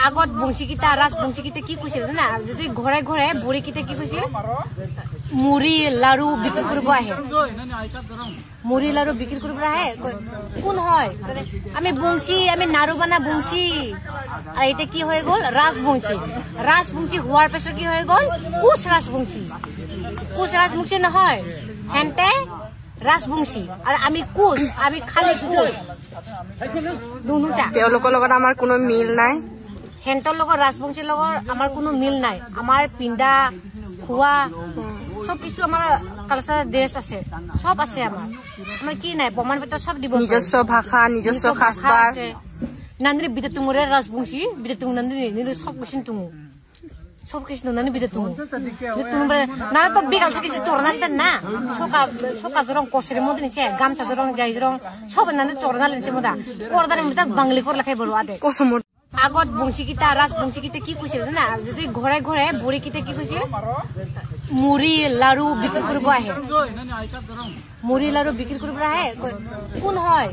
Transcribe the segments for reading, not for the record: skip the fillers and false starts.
আগত বংশীকিটা ৰাজবংশীকিটা কি কৈছিল জানা যদি ঘৰে ঘৰে বুঢ়ীকিটা কি কৈছিল মুড়ি লাৰু বিক্ৰী কৰিব আহে মুড়ি লাৰু বিক্ৰী কৰিব আহে কোন হয় আমি বংশী আমি নাৰু বানা বংশী আৰু এটা কি হৈ গ'ল ৰাজবংশী হোৱাৰ পিছত কি হৈ গ'ল কোচ ৰাজবংশী নহয় হেনতে ৰাজবংশী আৰু আমি কোচ আমি খালি কোচ তেওঁলোকৰ লগত আমাৰ কোনো মিল নাই হেন্তৰ লগত ৰাজবংশীৰ লগত আমাৰ কোনো মিল নাই আমাৰ পিণ্ডা খোৱা সব কিছু আমাৰ কালচাৰ ড্ৰেছ আছে সব আছে আমাৰ কি নাই প্ৰমাণ পত্ৰ সব দিব নিজস্ব ভাষা নিজস্ব সাজপাৰ নান্দৰি বিদতুঙৰে ৰাজবংশী বিদতুং নান্দৰি নিলে সব কিছু তুঙু সব কিছু নান্দৰি বিদতুঙু তুঙৰে নাৰা তো বিগাল কিছু চৰনালতে না সকা জৰং কষ্টৰে মতে নিছে গামছা জৰং যাই জৰং সব নান্দৰি চৰনাল নিছে মদা পৰদাৰে মতে বাংলি কৰ লেখাই বড় আদে কসমত আগত বংশীকিটা ৰাজবংশীকিটা কি কৈছিল জানা যদি ঘৰে ঘৰে বুঢ়ীকিটা কি কৈছিল মুড়ি লাৰু বিক্ৰী কৰিব আহে মুড়ি লাৰু বিক্ৰী কৰিব আহে কোন হয়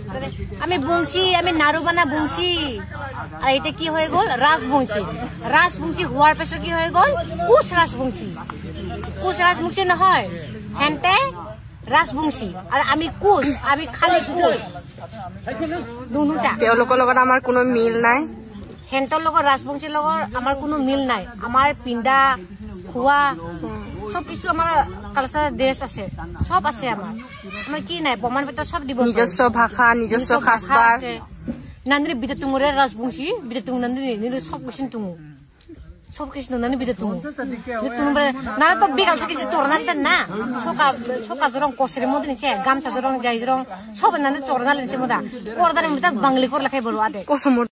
আমি বংশী আমি নাৰু বানা বংশী আৰু এটা কি হৈ গ'ল ৰাজবংশী হোৱাৰ পিছত কি হৈ গ'ল কোচ ৰাজবংশী নহয় হেনতে ৰাজবংশী আৰু আমি কোচ আমি খালি কোচ তেওঁলোকৰ লগত আমাৰ কোনো মিল নাই হেন্তৰ লগত ৰাজবংশীৰ লগত আমাৰ কোনো মিল নাই আমাৰ পিণ্ডা খোৱা সব কিছু আমাৰ কালচাৰ ড্ৰেছ আছে সব আছে আমাৰ কি নাই প্ৰমাণ পত্ৰ সব দিব নিজস্ব ভাষা নিজস্ব সাজপাৰ নান্দৰি বিদতুঙৰে ৰাজবংশী বিদতুং নান্দৰি নিলে সব কিছু তুঙু সব কিছু নান্দৰি বিদতুঙু তুঙৰে নাৰা তো বিগাল কিছু চৰনালতে না সকা জৰং কষ্টৰে মতে নিছে গামছা জৰং যাই জৰং সব নান্দৰি চৰনাল নিছে মদা পৰদাৰে মতে বাংলি কৰ লেখাই বড় আদে কসমত